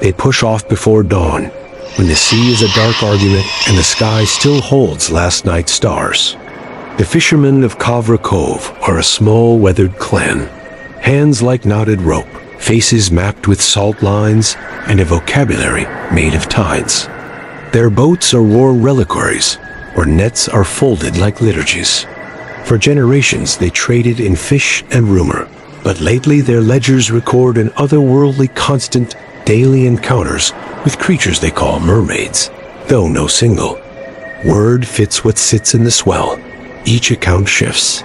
They push off before dawn, when the sea is a dark argument and the sky still holds last night's stars. The fishermen of Kavra Cove are a small, weathered clan, hands like knotted rope, faces mapped with salt lines, and a vocabulary made of tides. Their boats are war reliquaries, or nets are folded like liturgies. For generations they traded in fish and rumor, but lately their ledgers record an otherworldly constant daily encounters with creatures they call mermaids, though no single word fits what sits in the swell. Each account shifts.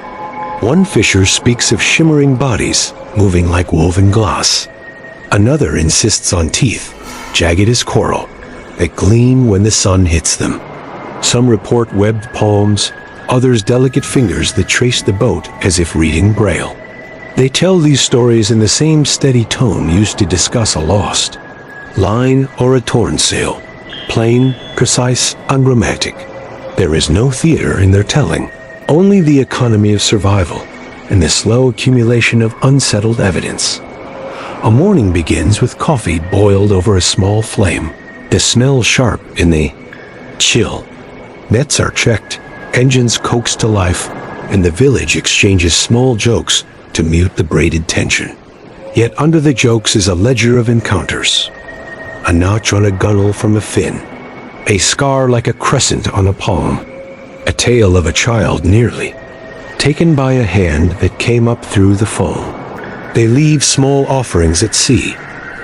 One fisher speaks of shimmering bodies moving like woven glass. Another insists on teeth, jagged as coral, that gleam when the sun hits them. Some report webbed palms, others delicate fingers that trace the boat as if reading Braille. They tell these stories in the same steady tone used to discuss a lost line or a torn sail, plain, precise, unromantic. There is no theater in their telling, only the economy of survival and the slow accumulation of unsettled evidence. A morning begins with coffee boiled over a small flame, the smell sharp in the chill. Nets are checked, engines coaxed to life, and the village exchanges small jokes to mute the braided tension. Yet under the jokes is a ledger of encounters. A notch on a gunnel from a fin, a scar like a crescent on a palm, a tale of a child nearly taken by a hand that came up through the foam. They leave small offerings at sea,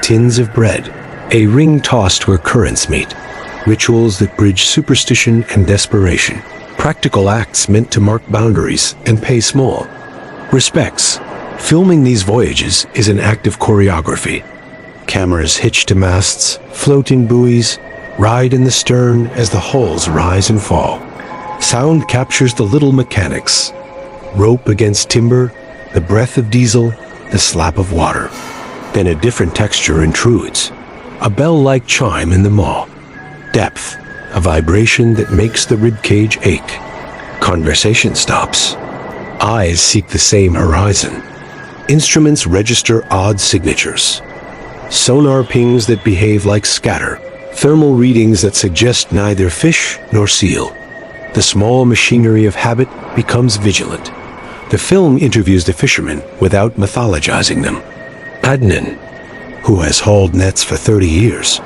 tins of bread, a ring tossed where currents meet, rituals that bridge superstition and desperation, practical acts meant to mark boundaries and pay small respects. Filming these voyages is an act of choreography. Cameras hitched to masts, floating buoys, ride in the stern as the hulls rise and fall. Sound captures the little mechanics. Rope against timber, the breath of diesel, the slap of water. Then a different texture intrudes. A bell-like chime in the maw. Depth, a vibration that makes the ribcage ache. Conversation stops. Eyes seek the same horizon. Instruments register odd signatures. Sonar pings that behave like scatter. Thermal readings that suggest neither fish nor seal. The small machinery of habit becomes vigilant. The film interviews the fishermen without mythologizing them. Adnan, who has hauled nets for 30 years,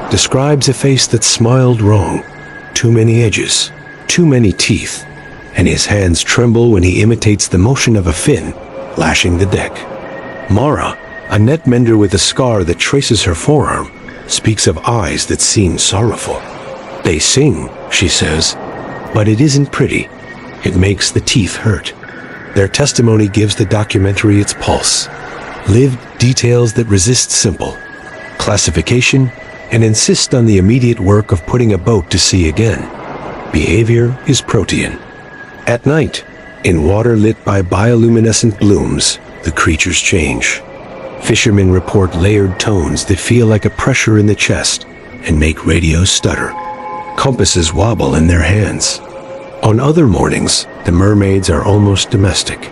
describes a face that smiled wrong. Too many edges, too many teeth, and his hands tremble when he imitates the motion of a fin lashing the deck. Mara, a net mender with a scar that traces her forearm, speaks of eyes that seem sorrowful. They sing, she says, but it isn't pretty. It makes the teeth hurt. Their testimony gives the documentary its pulse. Lived details that resist simple classification and insist on the immediate work of putting a boat to sea again. Behavior is protean. At night, in water lit by bioluminescent blooms, the creatures change. Fishermen report layered tones that feel like a pressure in the chest and make radios stutter. Compasses wobble in their hands. On other mornings, the mermaids are almost domestic,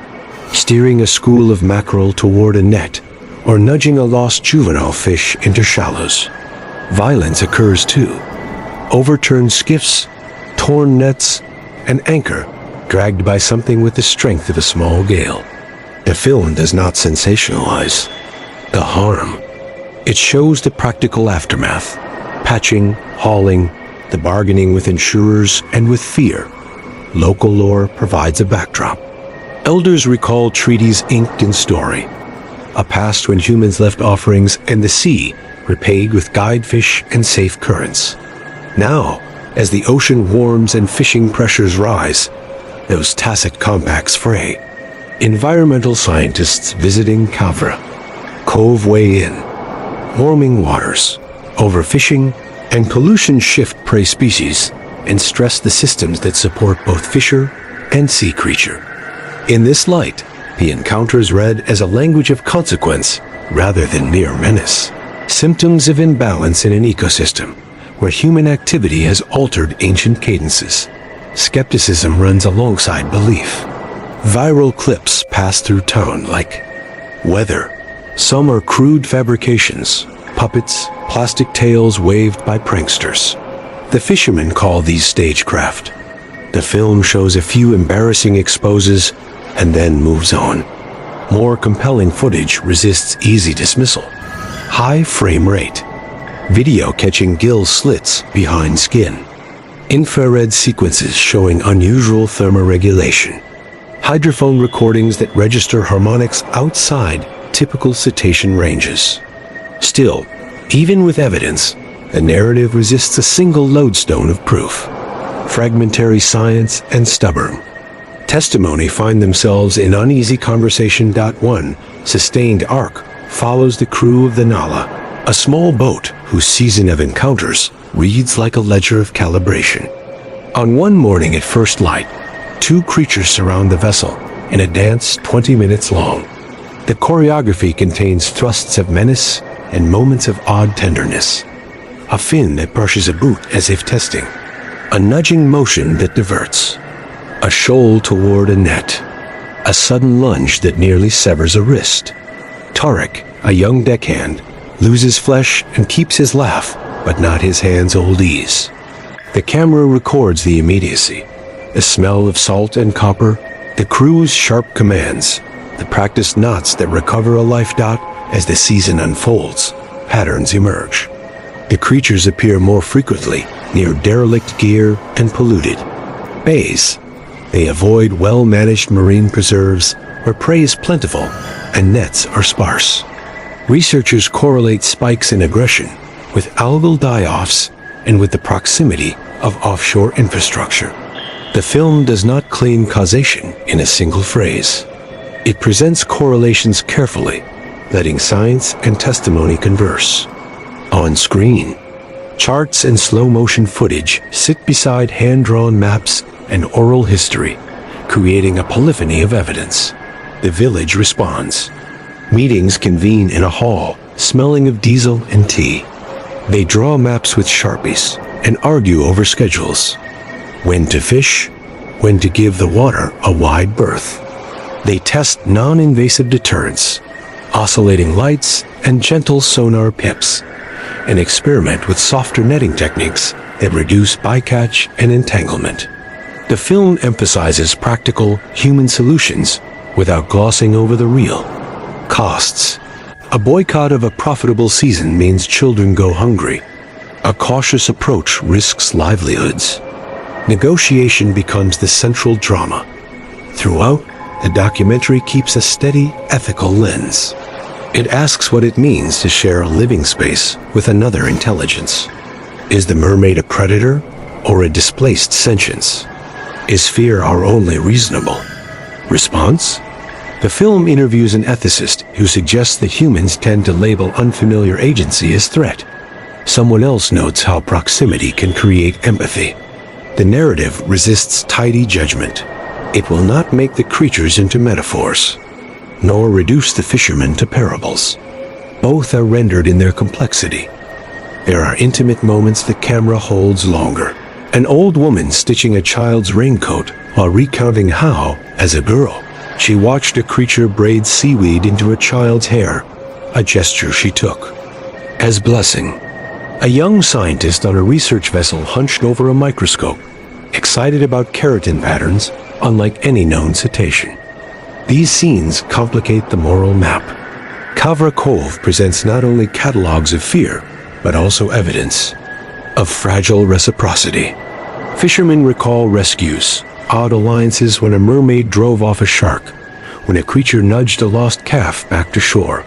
steering a school of mackerel toward a net or nudging a lost juvenile fish into shallows. Violence occurs too. Overturned skiffs, torn nets, an anchor dragged by something with the strength of a small gale. The film does not sensationalize the harm. It shows the practical aftermath, patching, hauling, the bargaining with insurers and with fear. Local lore provides a backdrop. Elders recall treaties inked in story, a past when humans left offerings and the sea repaid with guide fish and safe currents. Now, as the ocean warms and fishing pressures rise, those tacit compacts fray. Environmental scientists visiting Kavra Cove weigh in. Warming waters, overfishing, and pollution shift prey species and stress the systems that support both fisher and sea creature. In this light, the encounter is read as a language of consequence rather than mere menace. Symptoms of imbalance in an ecosystem where human activity has altered ancient cadences. Skepticism runs alongside belief. Viral clips pass through town like weather. Some are crude fabrications, puppets, plastic tails waved by pranksters. The fishermen call these stagecraft. The film shows a few embarrassing exposes and then moves on. More compelling footage resists easy dismissal. High frame rate. Video catching gill slits behind skin. Infrared sequences showing unusual thermoregulation. Hydrophone recordings that register harmonics outside typical cetacean ranges. Still, even with evidence, the narrative resists a single lodestone of proof. Fragmentary science and stubborn. Testimony find themselves in uneasy conversation. One sustained arc follows the crew of the Nala, a small boat whose season of encounters reads like a ledger of calibration. On one morning at first light, two creatures surround the vessel in a dance 20 minutes long. The choreography contains thrusts of menace and moments of odd tenderness. A fin that brushes a boot as if testing. A nudging motion that diverts. A shoal toward a net. A sudden lunge that nearly severs a wrist. Tarek, a young deckhand, loses flesh and keeps his laugh, but not his hand's old ease. The camera records the immediacy. The smell of salt and copper, the crew's sharp commands, the practiced knots that recover a life. As the season unfolds, patterns emerge. The creatures appear more frequently near derelict gear and polluted bays. They avoid well-managed marine preserves where prey is plentiful and nets are sparse. Researchers correlate spikes in aggression with algal die-offs and with the proximity of offshore infrastructure. The film does not claim causation in a single phrase. It presents correlations carefully, letting science and testimony converse. On screen, charts and slow-motion footage sit beside hand-drawn maps and oral history, creating a polyphony of evidence. The village responds. Meetings convene in a hall, smelling of diesel and tea. They draw maps with Sharpies and argue over schedules. When to fish, when to give the water a wide berth. They test non-invasive deterrents, oscillating lights and gentle sonar pips, and experiment with softer netting techniques that reduce bycatch and entanglement. The film emphasizes practical, human solutions without glossing over the real. Costs. A boycott of a profitable season means children go hungry. A cautious approach risks livelihoods. Negotiation becomes the central drama. Throughout, the documentary keeps a steady, ethical lens. It asks what it means to share a living space with another intelligence. Is the mermaid a predator or a displaced sentience? Is fear our only reasonable response? The film interviews an ethicist who suggests that humans tend to label unfamiliar agency as threat. Someone else notes how proximity can create empathy. The narrative resists tidy judgment. It will not make the creatures into metaphors, nor reduce the fishermen to parables. Both are rendered in their complexity. There are intimate moments the camera holds longer. An old woman stitching a child's raincoat while recounting how, as a girl, she watched a creature braid seaweed into a child's hair, a gesture she took as blessing. A young scientist on a research vessel hunched over a microscope, excited about keratin patterns unlike any known cetacean. These scenes complicate the moral map. Kavra Cove presents not only catalogs of fear, but also evidence of fragile reciprocity. Fishermen recall rescues, odd alliances when a mermaid drove off a shark, when a creature nudged a lost calf back to shore.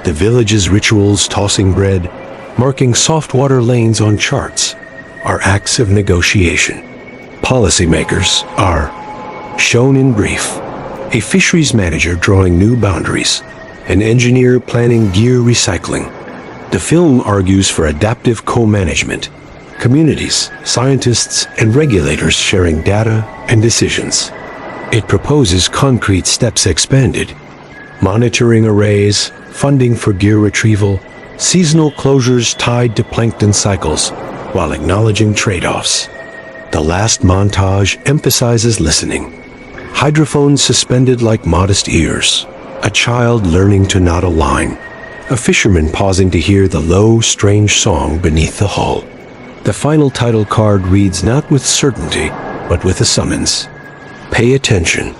The village's rituals tossing bread, marking soft-water lanes on charts, are acts of negotiation. Policymakers are shown in brief. A fisheries manager drawing new boundaries, an engineer planning gear recycling. The film argues for adaptive co-management, communities, scientists, and regulators sharing data and decisions. It proposes concrete steps expanded, monitoring arrays, funding for gear retrieval, seasonal closures tied to plankton cycles, while acknowledging trade-offs. The last montage emphasizes listening. Hydrophones suspended like modest ears, a child learning to knot a line, A fisherman pausing to hear the low, strange song beneath the hull. The final title card reads not with certainty, but with a summons. Pay attention.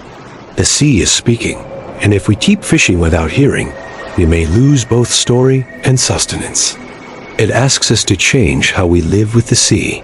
The sea is speaking, and if we keep fishing without hearing, we may lose both story and sustenance. It asks us to change how we live with the sea.